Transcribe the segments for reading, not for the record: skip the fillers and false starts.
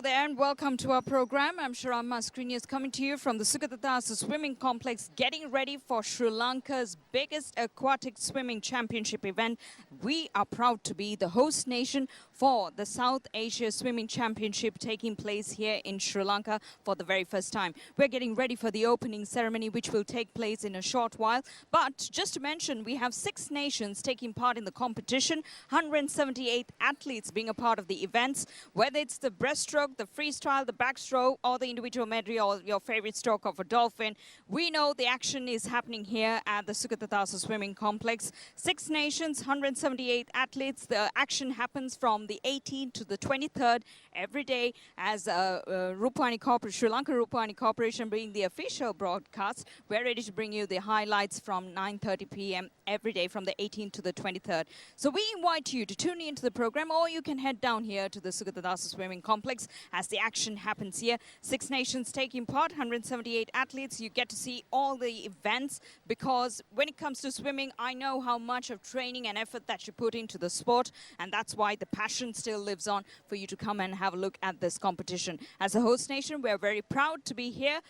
there, and welcome to our program. I'm Sharam Maskrini is coming to you from the Sugathadasa swimming complex, getting ready for Sri Lanka's biggest aquatic swimming championship event. We are proud to be the host nation for the South Asia Swimming Championship taking place here in Sri Lanka for the very first time. We're getting ready for the opening ceremony, which will take place in a short while. But just to mention, we have 6 nations taking part in the competition, 178 athletes being a part of the events, whether it's the breaststroke, the freestyle, the backstroke, or the individual medley, or your favorite stroke of a dolphin. We know the action is happening here at the Sugathadasa swimming complex. 6 nations, 178 athletes. The action happens from the 18th to the 23rd every day as Rupani Corporation, Sri Lanka Rupani Corporation being the official broadcast. We're ready to bring you the highlights from 9:30 p.m. every day from the 18th to the 23rd. So we invite you to tune into the program, or you can head down here to the Sugathadasa swimming complex as the action happens here. 6 nations taking part, 178 athletes. You get to see all the events, because when it comes to swimming, I know how much of training and effort that you put into the sport, and that's why the passion still lives on for you to come and have a look at this competition. As a host nation, we're very proud to be here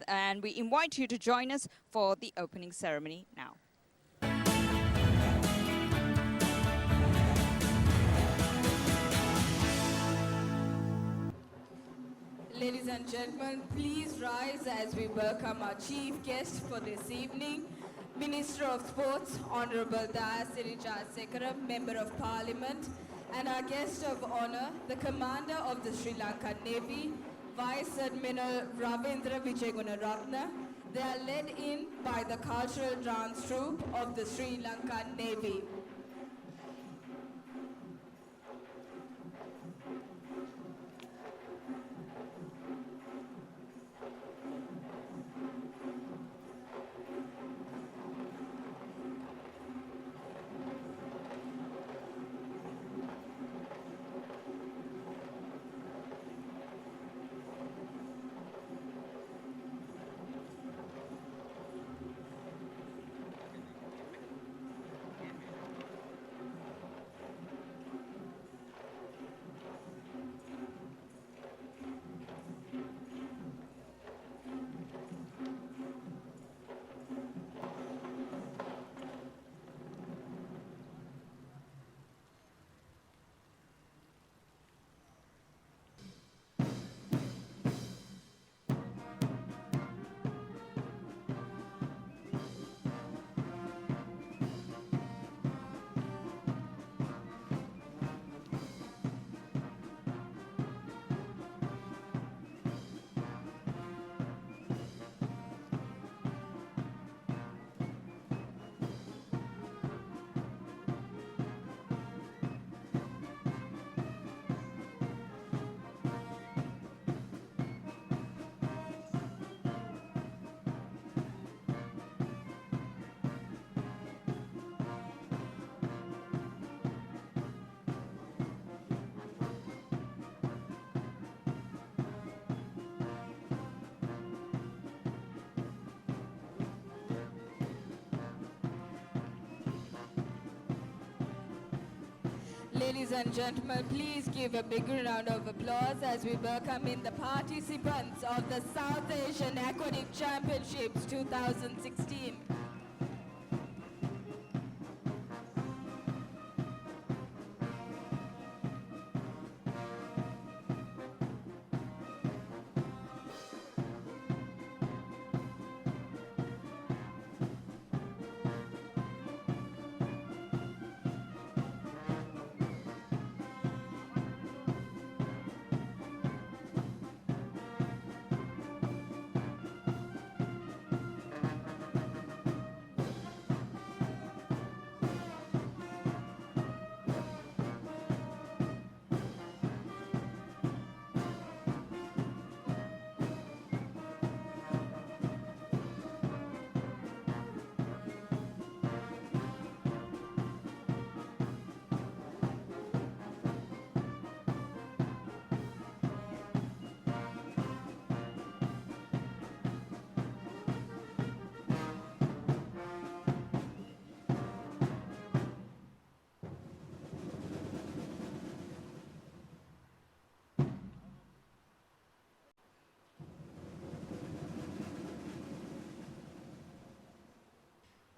and we invite you to join us for the opening ceremony now. Ladies and gentlemen, please rise as we welcome our chief guest for this evening, Minister of Sports, Honorable Dayasirija Sekaram, Member of Parliament, and our guest of honor, the Commander of the Sri Lankan Navy, Vice Admiral Ravindra Vijayagunaratne. They are led in by the cultural dance troupe of the Sri Lankan Navy. Ladies and gentlemen, please give a big round of applause as we welcome in the participants of the South Asian Aquatic Championships 2016.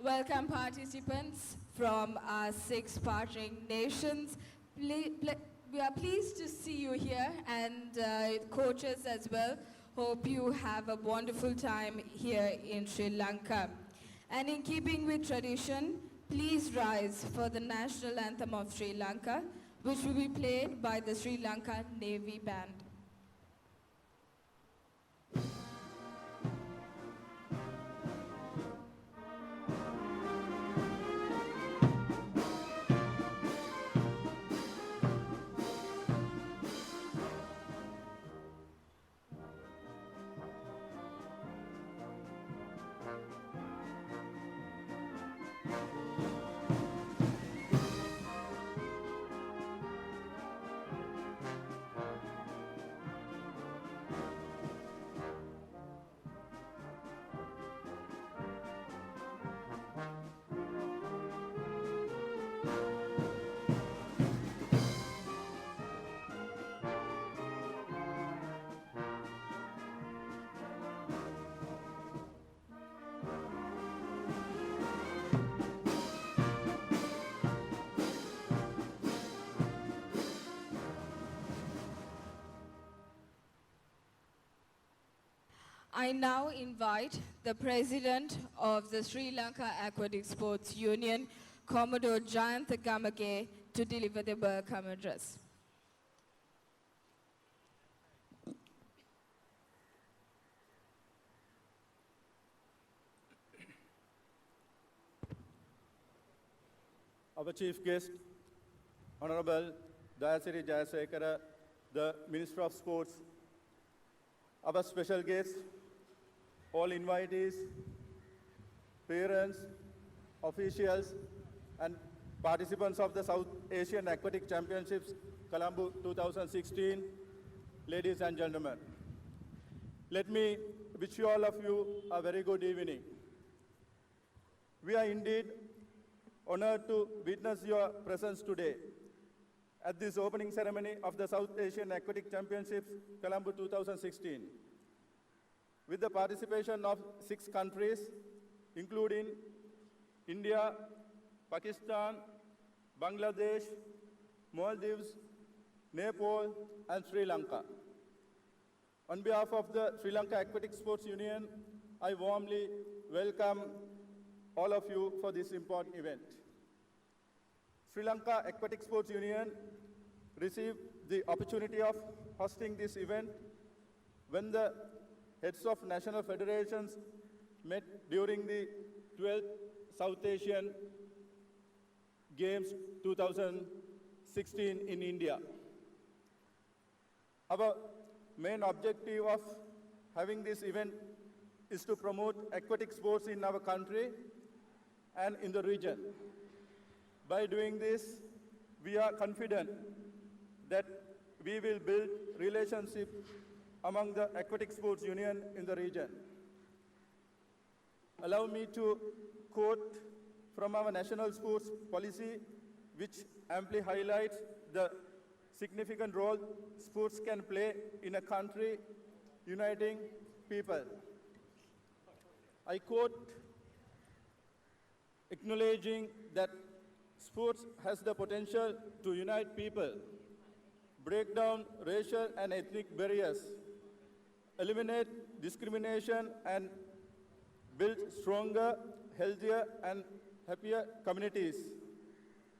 welcome participants from our 6 partnering nations. We are pleased to see you here and coaches as well. Hope you have a wonderful time here in Sri Lanka. And in keeping with tradition, please rise for the national anthem of Sri Lanka, which will be played by the Sri Lanka Navy Band. I now invite the President of the Sri Lanka Aquatic Sports Union, Commodore Jayantha Gamage, to deliver the welcome address. Our chief guest, Honorable Dayasiri Jayasekara, the Minister of Sports, our special guests, all invitees, parents, officials, and participants of the South Asian Aquatic Championships, Colombo 2016, ladies and gentlemen. Let me wish all of you a very good evening. We are indeed honored to witness your presence today at this opening ceremony of the South Asian Aquatic Championships, Colombo 2016. With the participation of 6 countries, including India, Pakistan, Bangladesh, Maldives, Nepal, and Sri Lanka. On behalf of the Sri Lanka Aquatic Sports Union, I warmly welcome all of you for this important event. Sri Lanka Aquatic Sports Union received the opportunity of hosting this event when the heads of national federations met during the 12th South Asian Games 2016 in India. Our main objective of having this event is to promote aquatic sports in our country and in the region. By doing this, we are confident that we will build relationships among the Aquatic Sports Union in the region. Allow me to quote from our national sports policy, which amply highlights the significant role sports can play in a country uniting people. I quote, acknowledging that sports has the potential to unite people, break down racial and ethnic barriers, eliminate discrimination, and build stronger, healthier, and happier communities.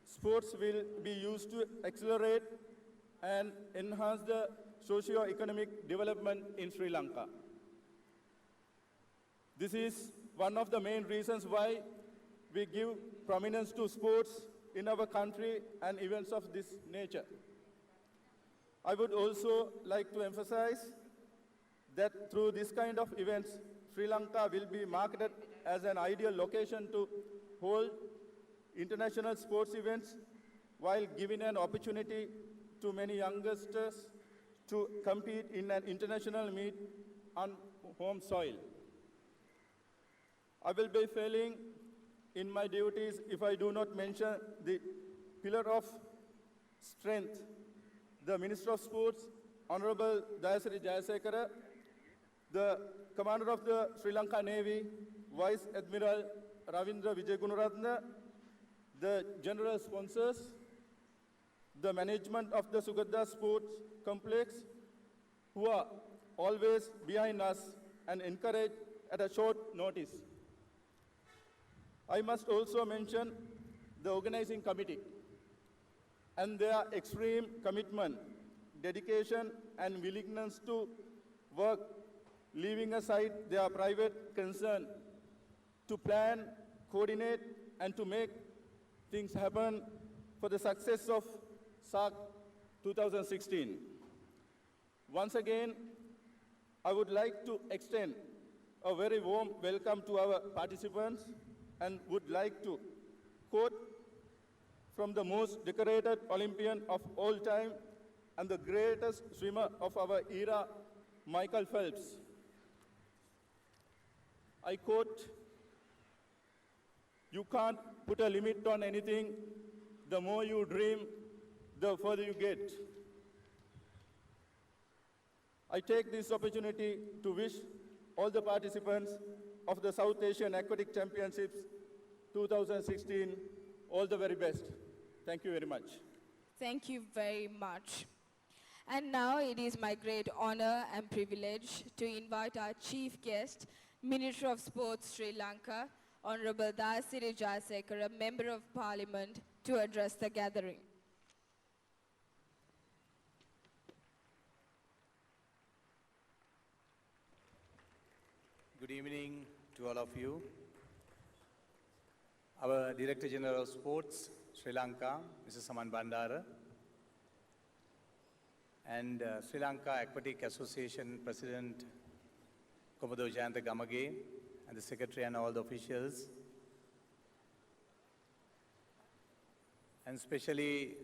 Sports will be used to accelerate and enhance the socio-economic development in Sri Lanka. This is one of the main reasons why we give prominence to sports in our country and events of this nature. I would also like to emphasize that through this kind of events, Sri Lanka will be marketed as an ideal location to hold international sports events while giving an opportunity to many youngsters to compete in an international meet on home soil. I will be failing in my duties if I do not mention the pillar of strength, the Minister of Sports, Honorable Dayasiri Jayasekara, the Commander of the Sri Lanka Navy, Vice Admiral Ravindra Vijayagunaratne, the general sponsors, the management of the Sugathadasa Sports Complex, who are always behind us and encourage at a short notice. I must also mention the organizing committee and their extreme commitment, dedication, and willingness to work, leaving aside their private concern, to plan, coordinate, and to make things happen for the success of saac 2016. Once again, I would like to extend a very warm welcome to our participants and would like to quote from the most decorated Olympian of all time and the greatest swimmer of our era, Michael Phelps. I quote, "You can't put a limit on anything. The more you dream, the further you get." I take this opportunity to wish all the participants of the South Asian Aquatic Championships 2016 all the very best. Thank you very much. Thank you very much. And now it is my great honor and privilege to invite our chief guest, Minister of Sports Sri Lanka, Honorable Dasiri Jayasekara, Member of Parliament, to address the gathering. Good evening to all of you. Our Director General of Sports, Sri Lanka, Mr. Saman Bandara, and Sri Lanka Aquatic Association President, Colombo Jayanta Gamage, and the Secretary and all the officials, and especially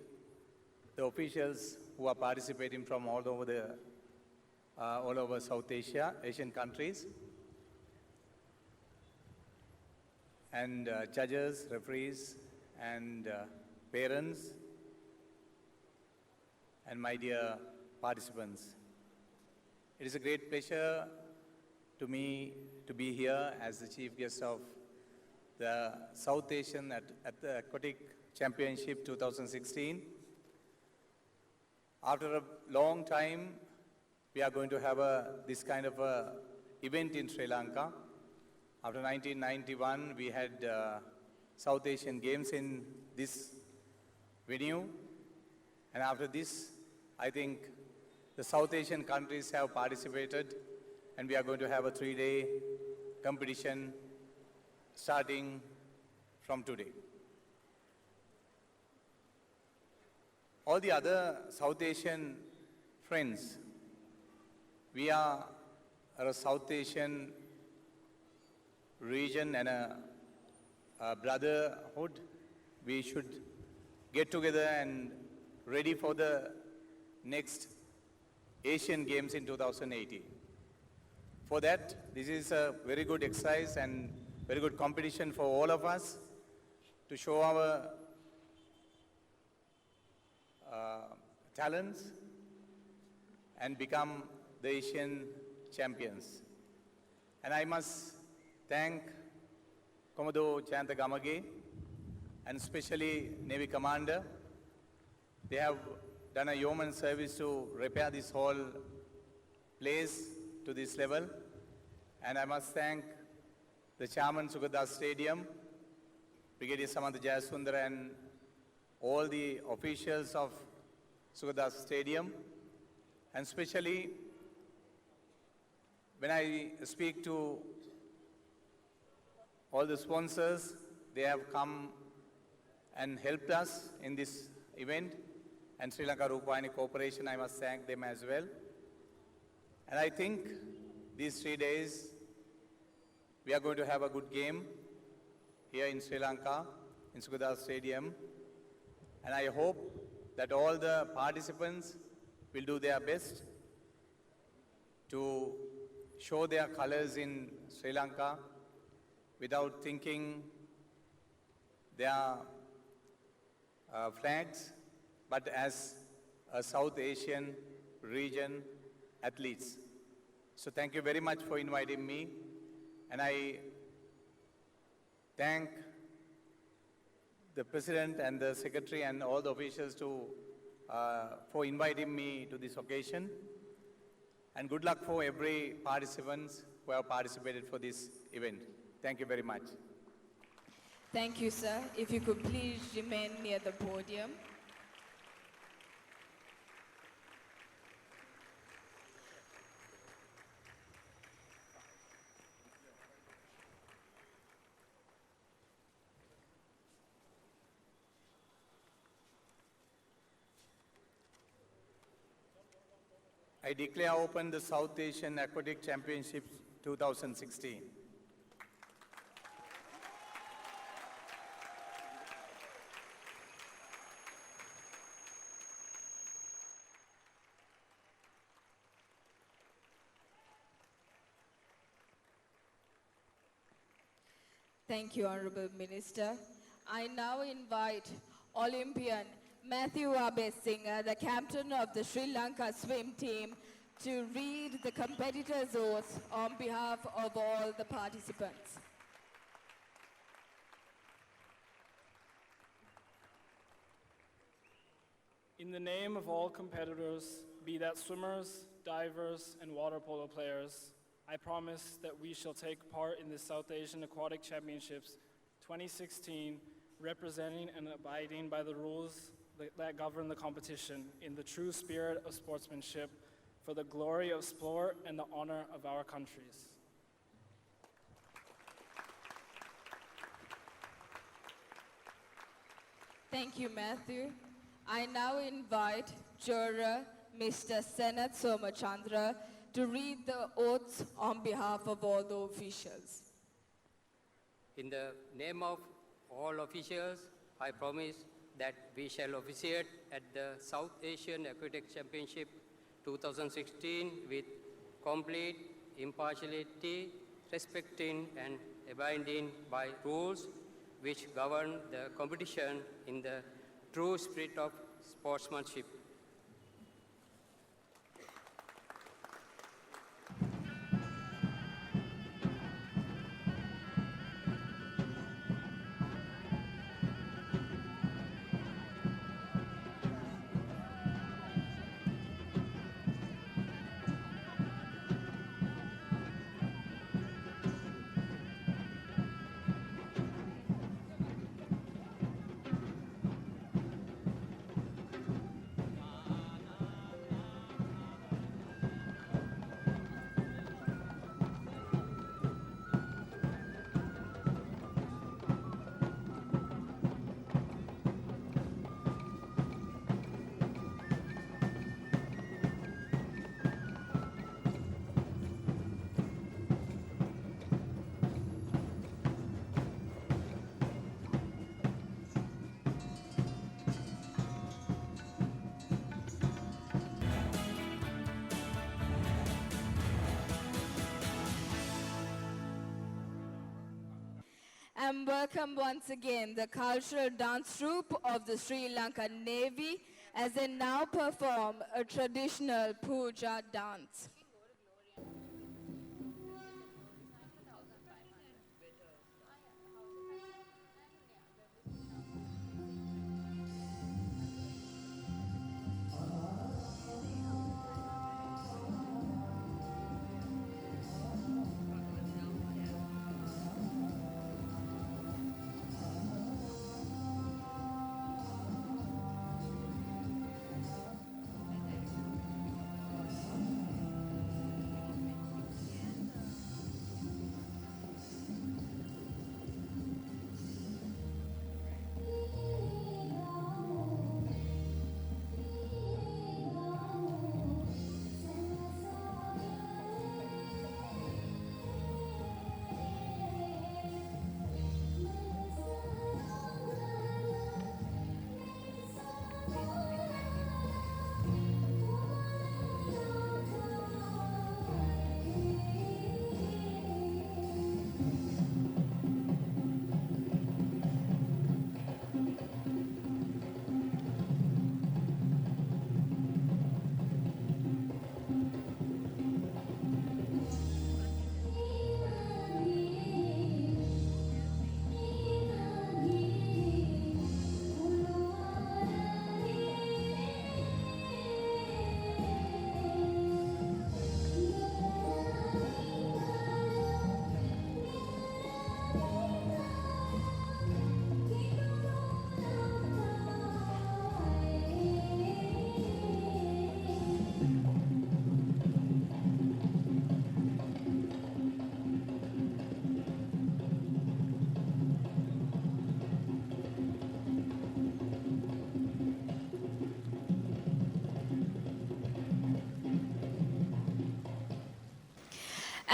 the officials who are participating from all over South Asia, Asian countries, and judges, referees, and parents, and my dear participants. It is a great pleasure to me to be here as the chief guest of the South Asian at the Aquatic Championship 2016. After a long time, we are going to have this kind of a event in Sri Lanka. After 1991, we had South Asian Games in this venue. And after this, I think the South Asian countries have participated, and we are going to have a 3-day competition starting from today. All the other South Asian friends, we are a South Asian region and a brotherhood. We should get together and ready for the next Asian Games in 2018. For that, this is a very good exercise and very good competition for all of us to show our talents and become the Asian champions. And I must thank Commodore Jayanta Gamage and especially Navy Commander. They have done a yeoman service to repair this whole place to this level. And I must thank the Chairman Sugathadasa Stadium, Brigadier Samantha Jayasundara, and all the officials of Sugathadasa Stadium. And especially when I speak to all the sponsors, they have come and helped us in this event. And Sri Lanka Rupavahini Corporation, I must thank them as well. And I think these 3 days, we are going to have a good game here in Sri Lanka, in Sugathadasa Stadium. And I hope that all the participants will do their best to show their colors in Sri Lanka without thinking their flags, but as a South Asian region athletes. So thank you very much for inviting me. And I thank the President and the Secretary and all the officials for inviting me to this occasion. And good luck for every participants who have participated for this event. Thank you very much. Thank you, sir. If you could please remain near the podium. I declare open the South Asian Aquatic Championships 2016. Thank you, Honorable Minister. I now invite Olympian Matthew Abesinger, the captain of the Sri Lanka swim team, to read the competitors' oaths on behalf of all the participants. In the name of all competitors, be that swimmers, divers, and water polo players, I promise that we shall take part in the South Asian Aquatic Championships 2016, representing and abiding by the rules that govern the competition in the true spirit of sportsmanship for the glory of sport and the honor of our countries. Thank you, Matthew. I now invite juror Mr. Senath Somachandra to read the oaths on behalf of all the officials. In the name of all officials, I promise that we shall officiate at the South Asian Aquatic Championship 2016 with complete impartiality, respecting and abiding by rules which govern the competition in the true spirit of sportsmanship. And welcome once again the cultural dance troupe of the Sri Lankan Navy as they now perform a traditional puja dance.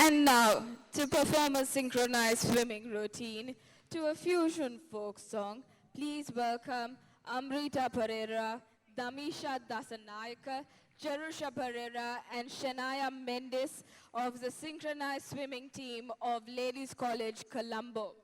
And now, to perform a synchronized swimming routine to a fusion folk song, please welcome Amrita Pereira, Damisha Dasanayaka, Jerusha Pereira, and Shania Mendes of the synchronized swimming team of Ladies College, Colombo.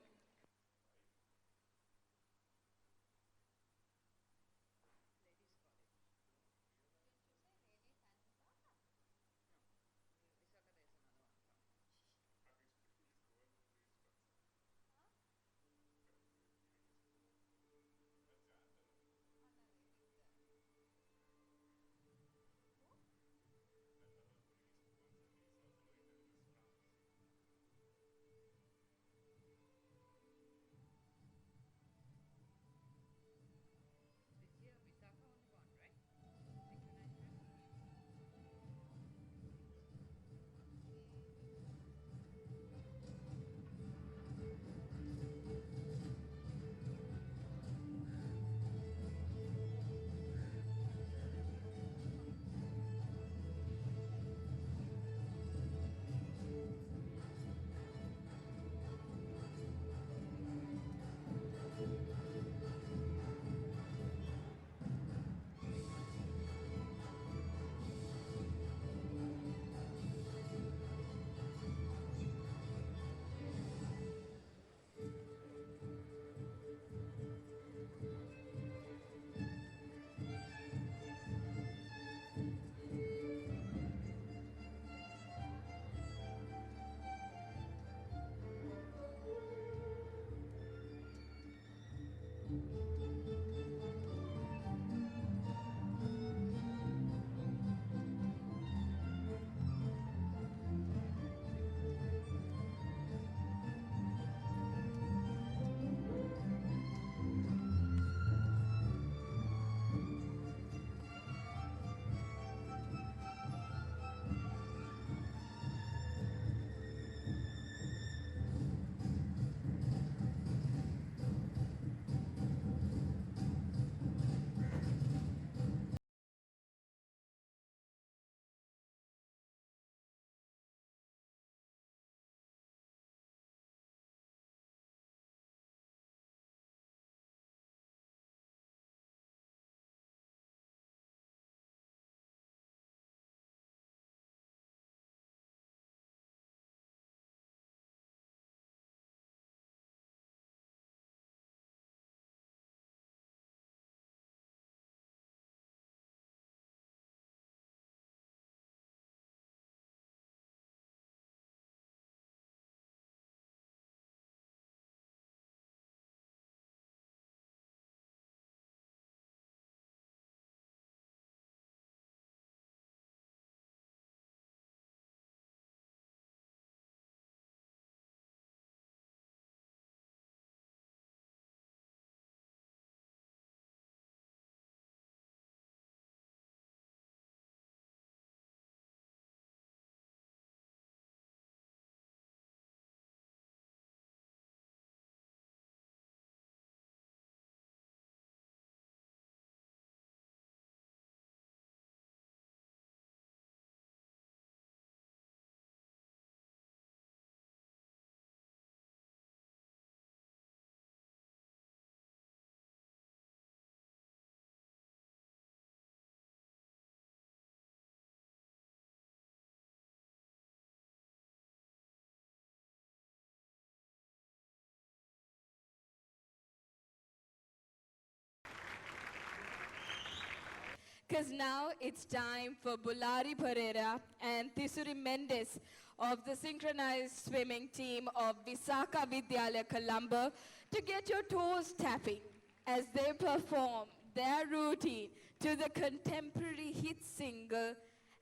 Because now it's time for Bulari Pereira and Tisuri Mendes of the synchronized swimming team of Visakha Vidyalaya Colombo to get your toes tapping as they perform their routine to the contemporary hit single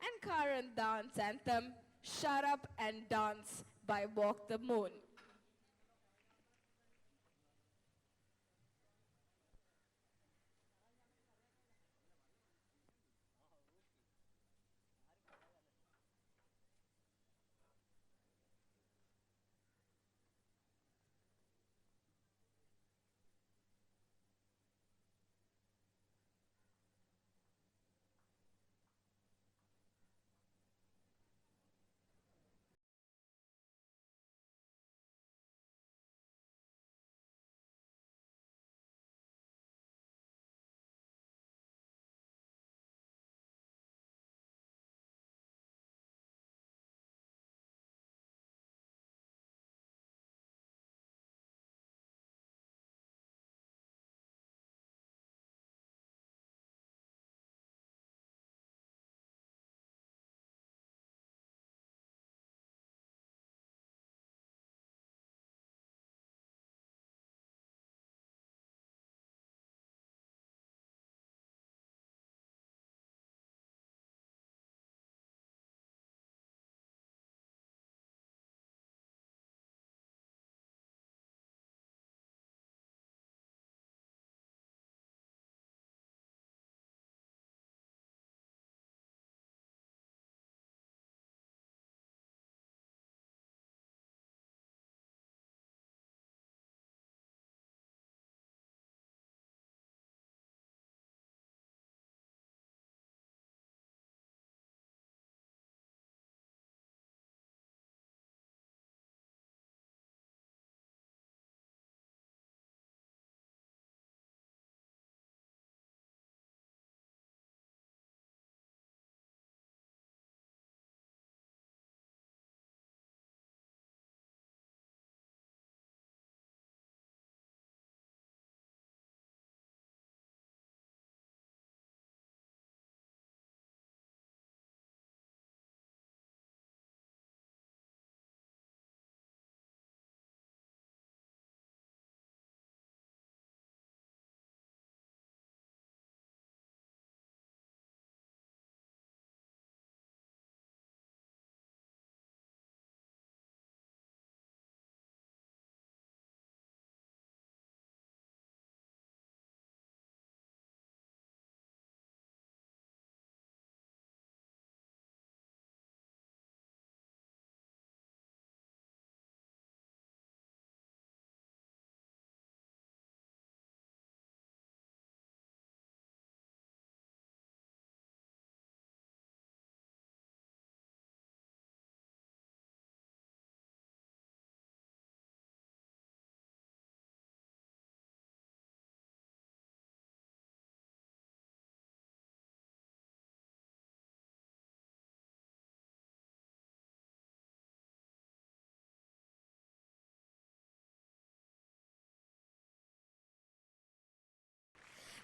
and current dance anthem, Shut Up and Dance by Walk the Moon.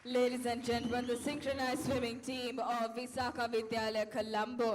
Ladies and gentlemen, the synchronized swimming team of Visakha Vidyalaya Colombo.